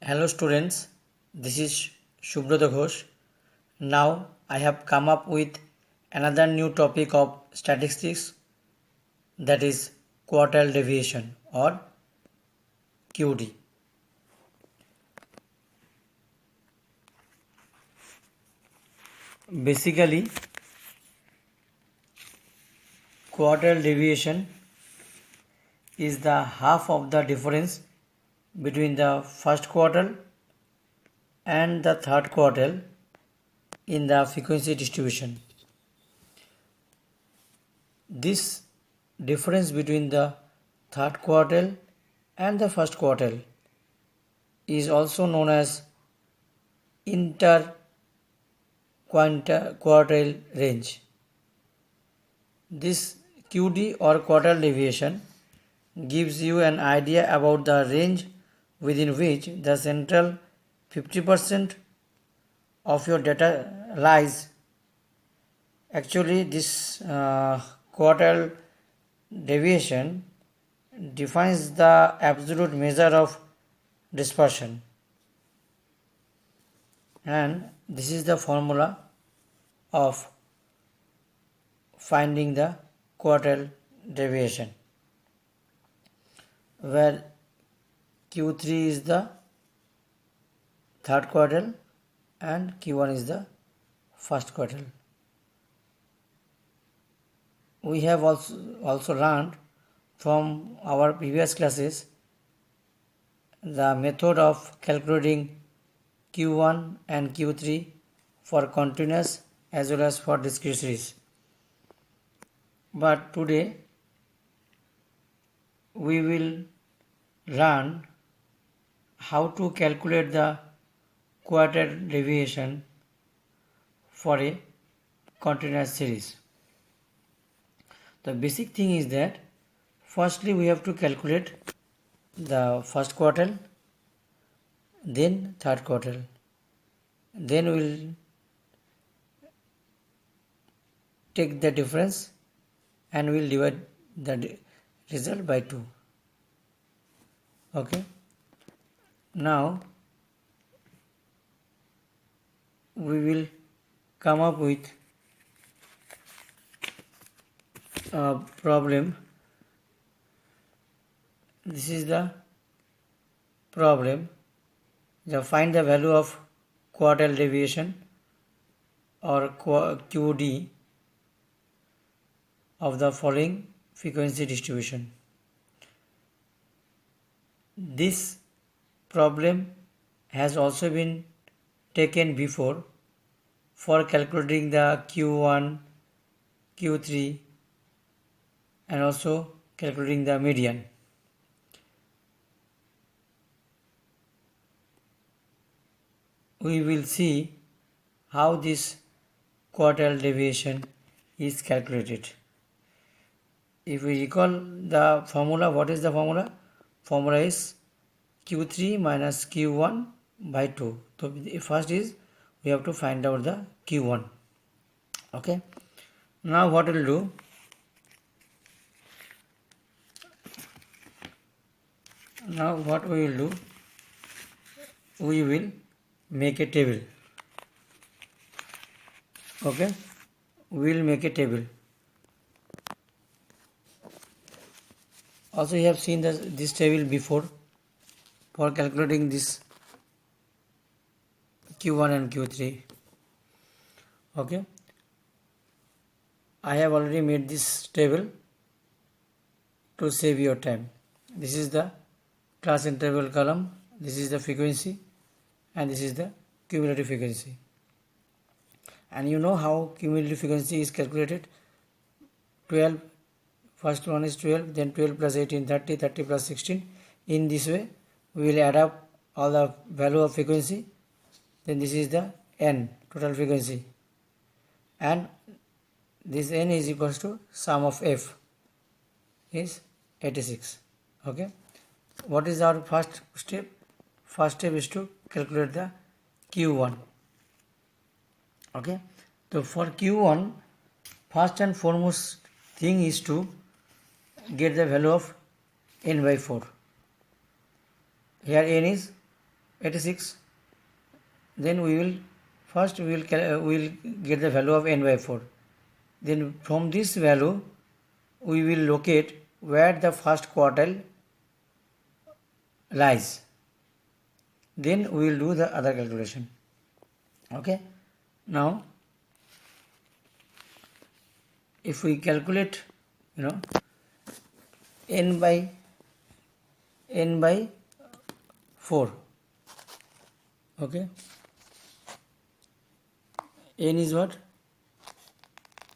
Hello students, this is Shubhrata Ghosh. Now I have come up with another new topic of statistics, that is quartile deviation or QD. Basically, quartile deviation is the half of the difference between the first quartile and the third quartile in the frequency distribution. This difference between the third quartile and the first quartile is also known as interquartile range. This QD or quartile deviation gives you an idea about the range within which the central 50% of your data lies. Actually, this quartile deviation defines the absolute measure of dispersion, and this is the formula of finding the quartile deviation, where Q3 is the third quartile and Q1 is the first quartile. We have also learned from our previous classes the method of calculating Q1 and Q3 for continuous as well as for discrete series. But today we will learn how to calculate the quartile deviation for a continuous series. The basic thing is that firstly we have to calculate the first quartile, then third quartile, then we will take the difference and we will divide the result by 2. Okay, now we will come up with a problem. This is the problem. Find the value of quartile deviation or QD of the following frequency distribution. This problem has also been taken before for calculating the Q1, Q3 and also calculating the median. We will see how this quartile deviation is calculated. If we recall the formula, what is the formula? Formula is Q3 minus Q1 by 2. So first is we have to find out the Q1. Okay. Now what we will do? We will make a table. Okay. We will make a table. Also you have seen this table before for calculating this Q1 and Q3. Okay, I have already made this table to save your time. This is the class interval column, this is the frequency, and this is the cumulative frequency. And you know how cumulative frequency is calculated. 12, first one is 12, then 12 plus 18, 30, 30 plus 16. In this way we will add up all the value of frequency, then this is the n, total frequency, and this n is equals to sum of f is 86. Okay, what is our first step? First step is to calculate the Q1. Okay, so for Q1, first and foremost thing is to get the value of n by 4. Here n is 86. Then we will get the value of n by 4. Then from this value we will locate where the first quartile lies. Then we will do the other calculation. Okay. Now if we calculate n by 4, okay, n is what?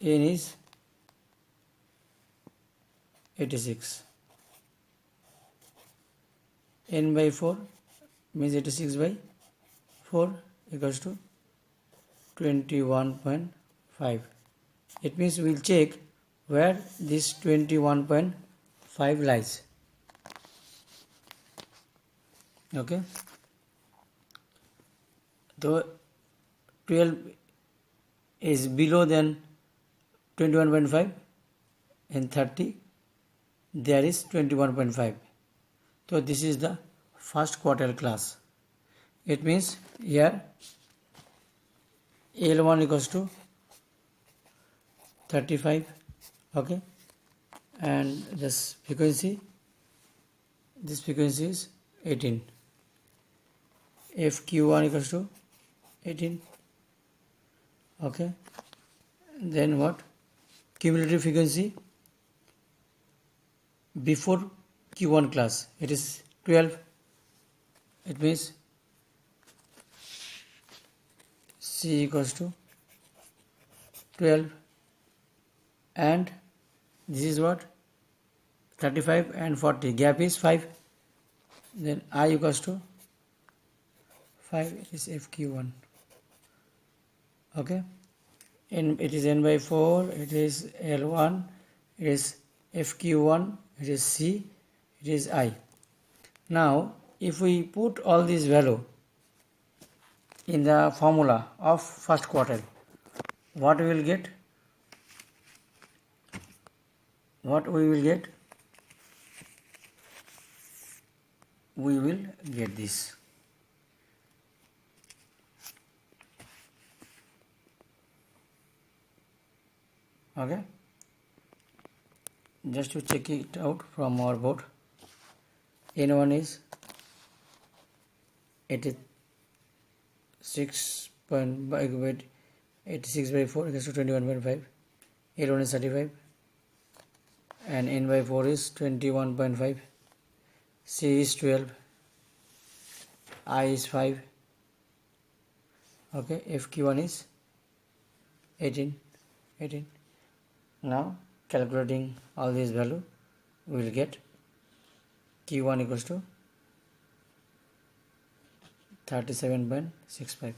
N is 86. N by 4 means 86 by 4 equals to 21.5. It means we will check where this 21.5 lies. Okay. Though 12 is below than 21.5 and 30 there is 21.5. So this is the first quartile class. It means here L1 equals to 35, okay, and this frequency is 18. FQ1 equals to 18, okay. Then what? Cumulative frequency before Q1 class, it is 12. It means C equals to 12, and this is what? 35 and 40, gap is 5. Then I equals to 5, it is FQ1, okay. And it is n by 4, it is L1, it is FQ1, it is C, it is I. Now if we put all these value in the formula of first quartile, what we will get? We will get this. Okay, just to check it out from our board, N1 is 86 by 4 equals to 21.5, L1 is 35, and N by 4 is 21.5, C is 12, I is 5, okay, FQ1 is 18. Now calculating all these value, we will get Q1 equals to 37.65.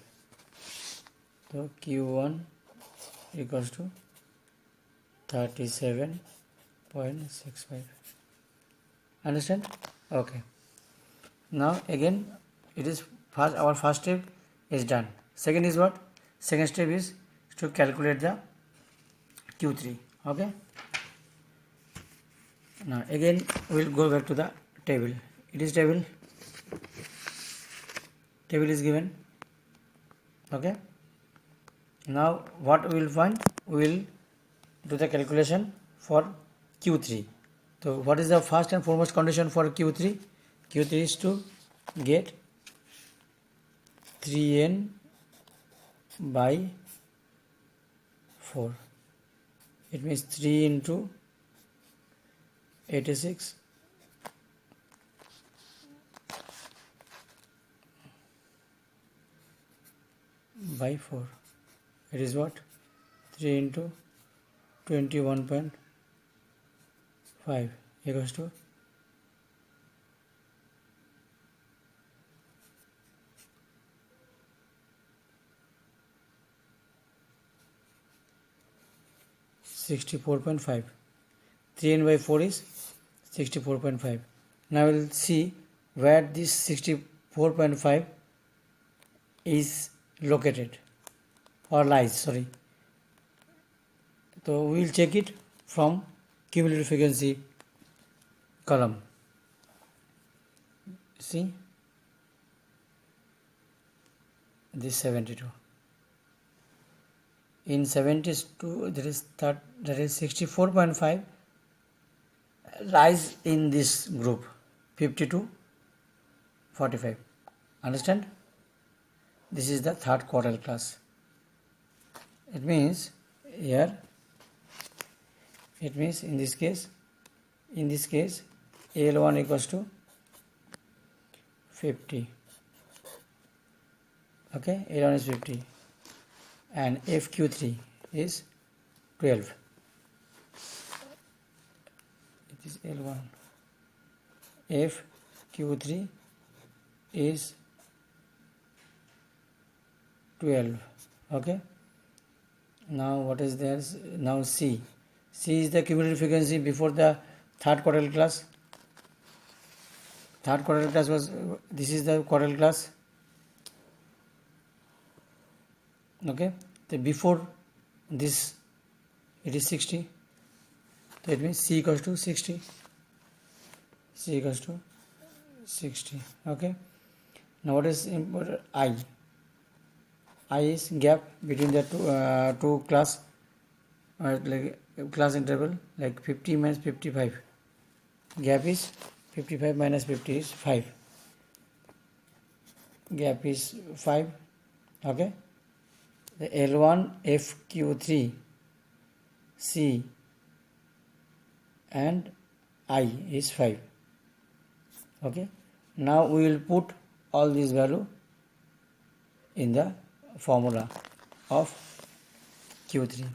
So Q1 equals to 37.65. Understand? Okay. Now again it is our first step is done. Second is what? Second step is to calculate the Q3. Okay. Now again we will go back to the table. It is table is given. Okay. Now what we will find? We will do the calculation for Q3. So what is the first and foremost condition for Q3? Q3 is to get 3n by 4. It means 3 into 86 by 4. It is what? 3 into 21.5 equals to 64.5. 3n by 4 is 64.5. Now we will see where this 64.5 is located or lies. So we will check it from cumulative frequency column. See, this 72. In 72 there is 64.5 rise in this group 50 to 45. Understand? This is the third quartile class. It means here, it means in this case L1 equals to 50. Okay, L1 is 50 and FQ3 is 12. It is L1. FQ3 is 12. Okay. Now what is there? Now C. C is the cumulative frequency before the third quartile class. Third quartile class was, this is the quartile class. Okay. So before this it is 60. So it means C equals to 60. C equals to 60. Okay. Now what is important? I. I is gap between the two class, like class interval, like 50 minus 55. Gap is 55 minus 50 is 5. Gap is 5. Okay. The L1 FQ3 C and I is 5. Okay. Now we will put all these value in the formula of Q3.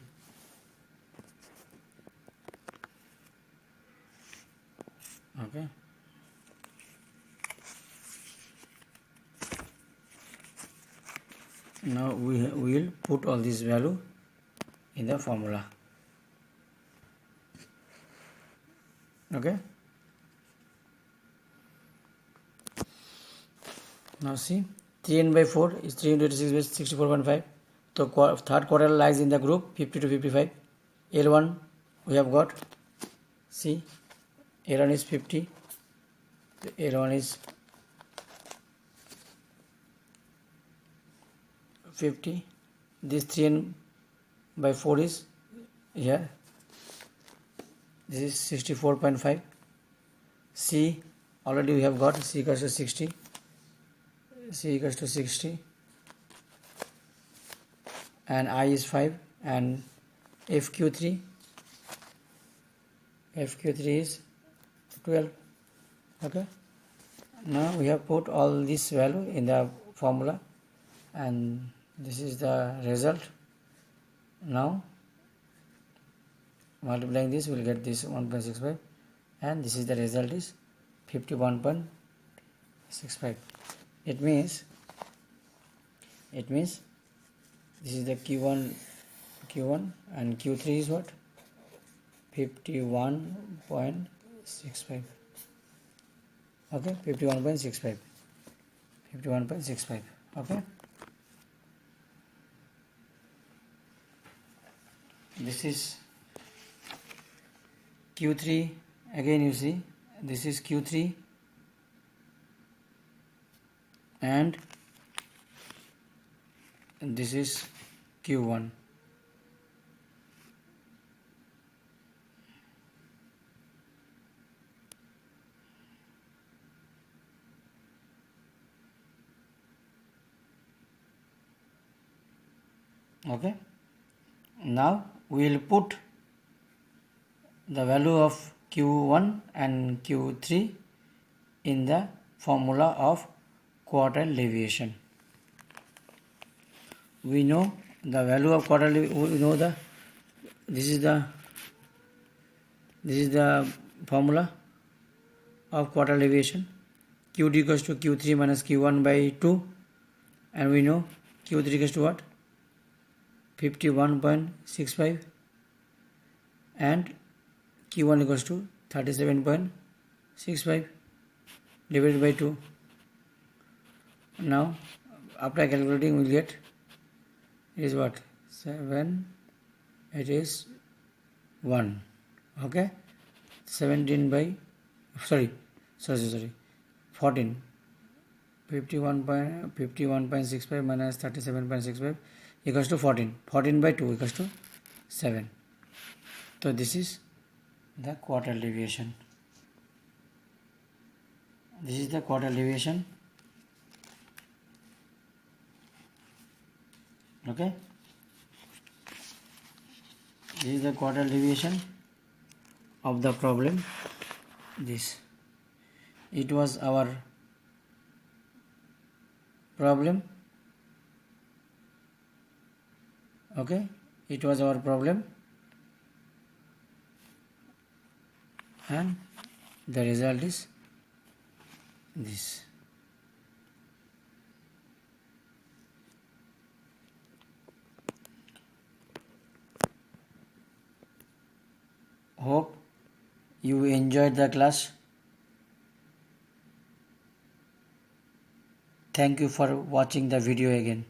Okay. Now we will put all this value in the formula. Okay. Now see, 3n by 4 is 3 into 86 by 64.5. So third quartile lies in the group 50 to 55. L1 we have got. See, L1 is 50. L1 is 50. This 3n by 4 is here. This is 64.5. C already we have got. C equals to 60. C equals to 60 and I is 5 and FQ3 is 12. Okay. Now we have put all this value in the formula and this is the result. Now multiplying this we will get this 1.65 and this is the result is 51.65. It means this is the Q1 and Q3 is what? 51.65. Okay, 51.65. Okay. This is Q3. Again you see, this is Q3 and this is Q1. Okay. Now we will put the value of Q1 and Q3 in the formula of quartile deviation. We know the value of quartile. We know this is the formula of quartile deviation. Qd equals to Q3 minus Q1 by 2, and we know Q3 equals to what? 51.65 and Q1 equals to 37.65 divided by 2. Now after calculating we will get is what? 7, it is 1. Okay, 17 by 14. 51.65 minus 37.65 equals to 14. 14 by 2 equals to 7. So this is the quartile deviation. This is the quartile deviation. Okay. This is the quartile deviation of the problem. This. It was our problem. Okay. It was our problem. And the result is this. Hope you enjoyed the class. Thank you for watching the video again.